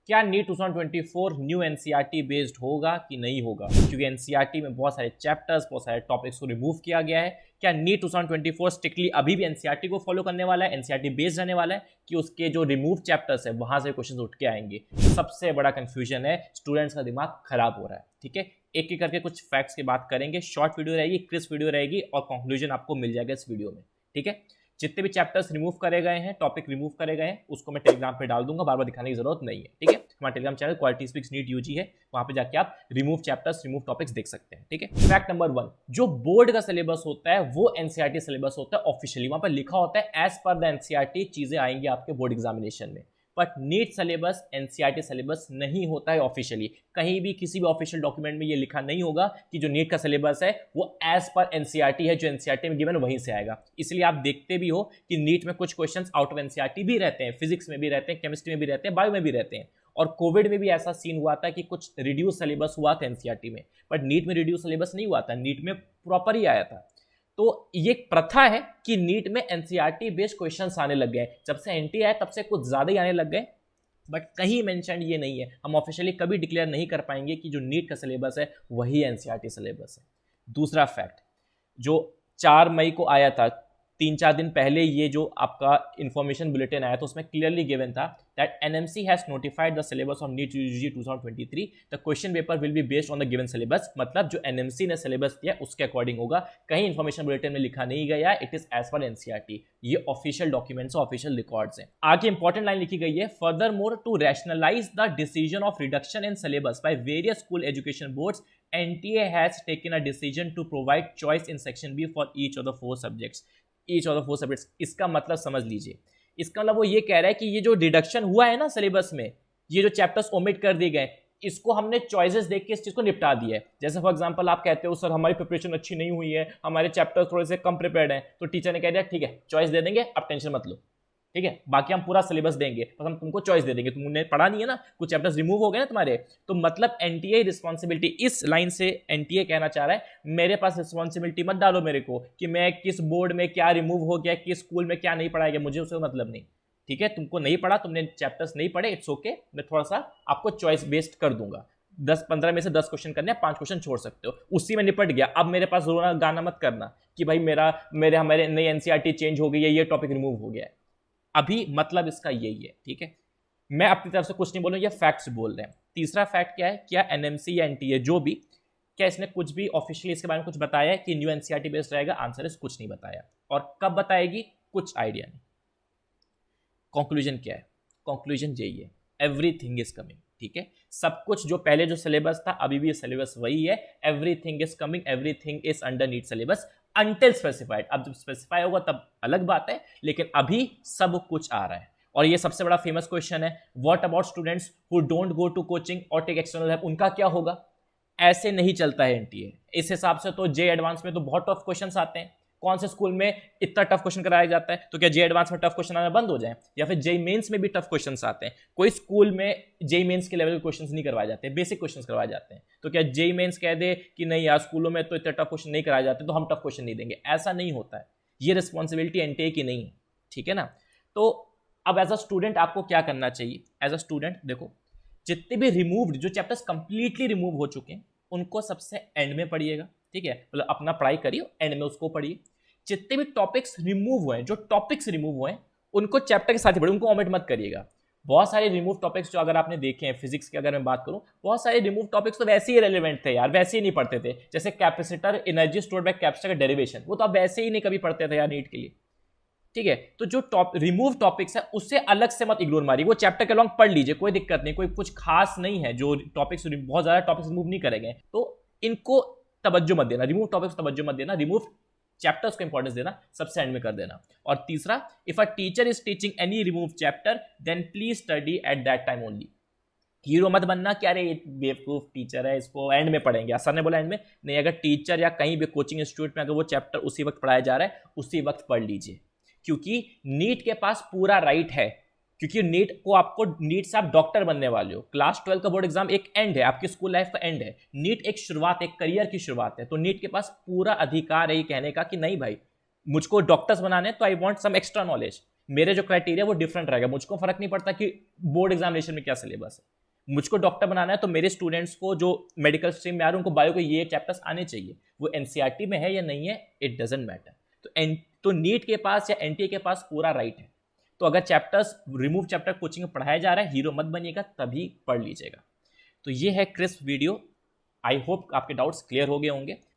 क्या NEET 2024 new NCERT based होगा कि नहीं होगा, क्योंकि एनसीईआरटी में बहुत सारे चैप्टर्स, बहुत सारे टॉपिक्स को रिमूव किया गया है। क्या नीट 2024 स्ट्रिक्टली अभी भी एनसीईआरटी को फॉलो करने वाला है, एनसीईआरटी बेस्ड रहने वाला है, कि उसके जो रिमूव चैप्टर्स है वहां से क्वेश्चन उठ के आएंगे? सबसे बड़ा कंफ्यूजन है, स्टूडेंट्स का दिमाग खराब हो रहा है। ठीक है, एक एक करके कुछ फैक्ट्स की बात करेंगे। शॉर्ट वीडियो रहेगी, क्रिस्प वीडियो रहेगी और कंक्लूजन आपको मिल जाएगा इस वीडियो में। ठीक है, जितने भी चैप्टर्स रिमूव करे गए हैं, टॉपिक रिमूव करे गए हैं, उसको मैं टेलीग्राम पे डाल दूंगा, बार बार दिखाने की जरूरत नहीं है। ठीक है, हमारा Telegram channel quality speaks NEET UG है, वहां पे जाके आप रिमूव चैप्टर्स, रिमूव टॉपिक्स देख सकते हैं। ठीक है, फैक्ट नंबर 1, जो बोर्ड का सिलेबस होता है वो एनसीईआरटी सिलेबस होता है ऑफिशियली, वहां पर लिखा होता है एज पर द एनसीईआरटी चीजें आएंगी आपके बोर्ड एग्जामिनेशन में। But NEET syllabus NCERT syllabus नहीं होता है ऑफिशियली, कहीं भी किसी भी ऑफिशियल डॉक्यूमेंट में ये लिखा नहीं होगा कि जो नीट का सिलेबस है वो एज पर एनसीईआरटी है, जो एनसीईआरटी में गिवन वहीं से आएगा। इसलिए आप देखते भी हो कि नीट में कुछ क्वेश्चंस आउट ऑफ एनसीईआरटी भी रहते हैं, फिजिक्स में भी रहते हैं, केमिस्ट्री में भी रहते हैं, बायो में भी रहते हैं। और कोविड में भी ऐसा सीन हुआ था कि कुछ रिड्यूस सिलेबस हुआ था एनसीईआरटी में, बट नीट में रिड्यूस सिलेबस नहीं हुआ था, नीट में प्रॉपर ही आया था। तो ये प्रथा है कि नीट में एनसीईआरटी बेस्ड क्वेश्चंस आने लग गए। जब से एनटीए आया तब से कुछ ज्यादा ही आने लग गए, बट कहीं मेंशन ये नहीं है, हम ऑफिशियली कभी डिक्लेयर नहीं कर पाएंगे कि जो नीट का सिलेबस है वही एनसीईआरटी सिलेबस है। दूसरा फैक्ट, जो 4 मई को आया था, 3-4 दिन पहले ये जो आपका इंफॉर्मेशन बुलेटिन आया था, उसमें क्लियरली गिवन था that NMC has notified the syllabus of NEET UG 2023, the question paper will be based on the given syllabus. मतलब जो एनएमसी ने सिलेबस दिया उसके अकॉर्डिंग होगा, कहीं इंफॉर्मेशन बुलेटिन में लिखा नहीं गया, it is as per NCERT. ये ऑफिशियल डॉक्यूमेंट्स, ऑफिशियल रिकॉर्ड्स हैं। आगे इंपॉर्टेंट लाइन लिखी गई है, furthermore to rationalize the decision of reduction in syllabus by various school education boards, NTA has taken a decision to provide choice in section B for each of the 4 subjects. Each of the 4 subjects. इसका मतलब समझ लीजिए, इसका मतलब वो ये कह रहा है कि ये जो रिडक्शन हुआ है ना सिलेबस में, ये जो चैप्टर्स ओमिट कर दिए गए, इसको हमने चॉइसेस देख के इस चीज को निपटा दिया है। जैसे फॉर एग्जांपल आप कहते हो सर हमारी प्रिपरेशन अच्छी नहीं हुई है, हमारे चैप्टर्स थोड़े से कम प्रिपेयर्ड हैं, तो टीचर ने कह दिया ठीक है चॉइस दे देंगे, अब टेंशन मत लो, ठीक है, बाकी हम पूरा सिलेबस देंगे, बस हम तुमको चॉइस दे देंगे, तुमने पढ़ा नहीं है ना, कुछ चैप्टर्स रिमूव हो गए ना तुम्हारे। तो मतलब एनटीए रिस्पॉन्सिबिलिटी, इस लाइन से एनटीए कहना चाह रहा है मेरे पास रिस्पॉन्सिबिलिटी मत डालो मेरे को कि मैं किस बोर्ड में क्या रिमूव हो गया, किस स्कूल में क्या नहीं पढ़ाया गया, मुझे उससे मतलब नहीं। ठीक है, तुमको नहीं पढ़ा, तुमने चैप्टर्स नहीं पढ़े, इट्स ओके, मैं थोड़ा सा आपको चॉइस बेस्ड कर दूंगा, 10-15 में से 10 क्वेश्चन करने हैं, 5 क्वेश्चन छोड़ सकते हो, उसी में निपट गया। अब मेरे पास रोना गाना मत करना कि भाई हमारे नई एनसीईआरटी चेंज हो गई है, ये टॉपिक रिमूव हो गया है। अभी मतलब इसका यही है। ठीक है, मैं अपनी तरफ से कुछ नहीं बोल रहा हूं, ये फैक्ट्स बोल रहे हैं। तीसरा फैक्ट क्या है, क्या एनएमसी या एनटीए जो भी, क्या इसने कुछ भी ऑफिशियली इसके बारे में कुछ बताया है कि न्यू एनसीईआरटी बेस्ड रहेगा? आंसर इस कुछ नहीं बताया, और कब बताएगी कुछ आइडिया नहीं। कंक्लूजन क्या है? कंक्लूजन यही है, एवरीथिंग इज कमिंग। ठीक है, सब कुछ जो पहले जो सिलेबस था अभी भी सिलेबस वही है, everything is coming, everything is under NEET syllabus until specified. अब जब स्पेसिफाई होगा तब अलग बात है, लेकिन अभी सब कुछ आ रहा है। और ये सबसे बड़ा फेमस क्वेश्चन है, what about students who don't go to coaching और टेक एक्सटर्नल हेल्प, उनका क्या होगा? ऐसे नहीं चलता है एनटीए। इस हिसाब से तो जे एडवांस में तो बहुत टफ क्वेश्चंस आते हैं, कौन से स्कूल में इतना टफ क्वेश्चन कराया जाता है, तो क्या जे एडवांस में टफ क्वेश्चन आना बंद हो जाए? या फिर जे मेंस में भी टफ क्वेश्चंस आते हैं? कोई स्कूल में जे मेंस के लेवल के क्वेश्चंस नहीं करवाए जाते, बेसिक क्वेश्चंस करवाए जाते हैं। तो क्या जे मेंस कह दे कि नहीं यार स्कूलों में तो इतने टफ क्वेश्चन नहीं कराए जाते, तो हम टफ क्वेश्चन नहीं देंगे? ऐसा नहीं होता है, ये रिस्पॉन्सिबिलिटी एनटीए की नहीं है। ठीक है ना? तो अब एज अ स्टूडेंट आपको क्या करना चाहिए? एज अ स्टूडेंट देखो, जितने भी रिमूव्ड, जो चैप्टर्स कंप्लीटली रिमूव हो चुके हैं उनको सबसे एंड में पढ़िएगा। ठीक है, मतलब अपना पढ़ाई करिए, एंड में उसको पढ़िए। जितने भी टॉपिक्स रिमूव हुए हैं, जो टॉपिक्स रिमूव हुए हैं उनको चैप्टर के साथ ही पढ़िए, उनको ओमिट मत करिएगा। बहुत सारे रिमूव टॉपिक्स जो अगर आपने देखे हैं, फिजिक्स की अगर मैं बात करूं, बहुत सारे रिमूव टॉपिक्स तो वैसे ही रेलेवेंट थे यार, वैसे ही नहीं पढ़ते थे। जैसे capacitor, energy stored bye capacitor का डेरिवेशन, वो तो आप वैसे ही नहीं कभी पढ़ते थे यार नीट के लिए। ठीक है, तो जो रिमूव टॉपिक्स है उससे अलग से मत इग्नोर मारिए, वो चैप्टर के लॉन्ग पढ़ लीजिए, कोई दिक्कत नहीं, कोई कुछ खास नहीं है जो टॉपिक्स, बहुत ज्यादा टॉपिक्स रिमूव नहीं करेंगे, तो इनको तवज्जो मत देना, रिमूव टॉपिक्स तवज्जो मत देना, रिमूव चैप्टर्स को इंपॉर्टेंस देना, सबसे एंड में कर देना। और तीसरा, if a teacher is teaching any remove chapter then please study at that time only. Hero मत बनना कि अरे बेवकूफ टीचर है, इसको एंड में पढ़ेंगे, सर ने बोला एंड में नहीं। अगर टीचर या कहीं भी कोचिंग इंस्टीट्यूट में अगर वो चैप्टर उसी वक्त पढ़ाया जा रहा है, उसी वक्त पढ़ लीजिए, क्योंकि नीट के पास पूरा राइट है, क्योंकि नीट को आपको, नीट से आप डॉक्टर बनने वाले हो। क्लास 12 का बोर्ड एग्जाम एक एंड है, आपकी स्कूल लाइफ का एंड है। नीट एक शुरुआत, एक करियर की शुरुआत है। तो नीट के पास पूरा अधिकार है ये कहने का कि नहीं भाई मुझको डॉक्टर्स बनाने, तो I want some extra knowledge, मेरे जो क्राइटेरिया वो डिफरेंट रहेगा, मुझको फर्क नहीं पड़ता कि बोर्ड एग्जामिनेशन में क्या सिलेबस है। मुझको डॉक्टर बनाना है तो मेरे स्टूडेंट्स को जो मेडिकल स्ट्रीम में आ रहे हैं उनको बायो के ये चैप्टर्स आने चाहिए, वो एनसीईआरटी में है या नहीं है इट डजेंट मैटर। तो नीट के पास या एनटीए के पास पूरा राइट है। तो अगर चैप्टर्स रिमूव चैप्टर कोचिंग में पढ़ाया जा रहा है, हीरो मत बनिएगा, तभी पढ़ लीजिएगा। तो ये है क्रिस्प वीडियो। आई होप आपके डाउट्स क्लियर हो गए होंगे।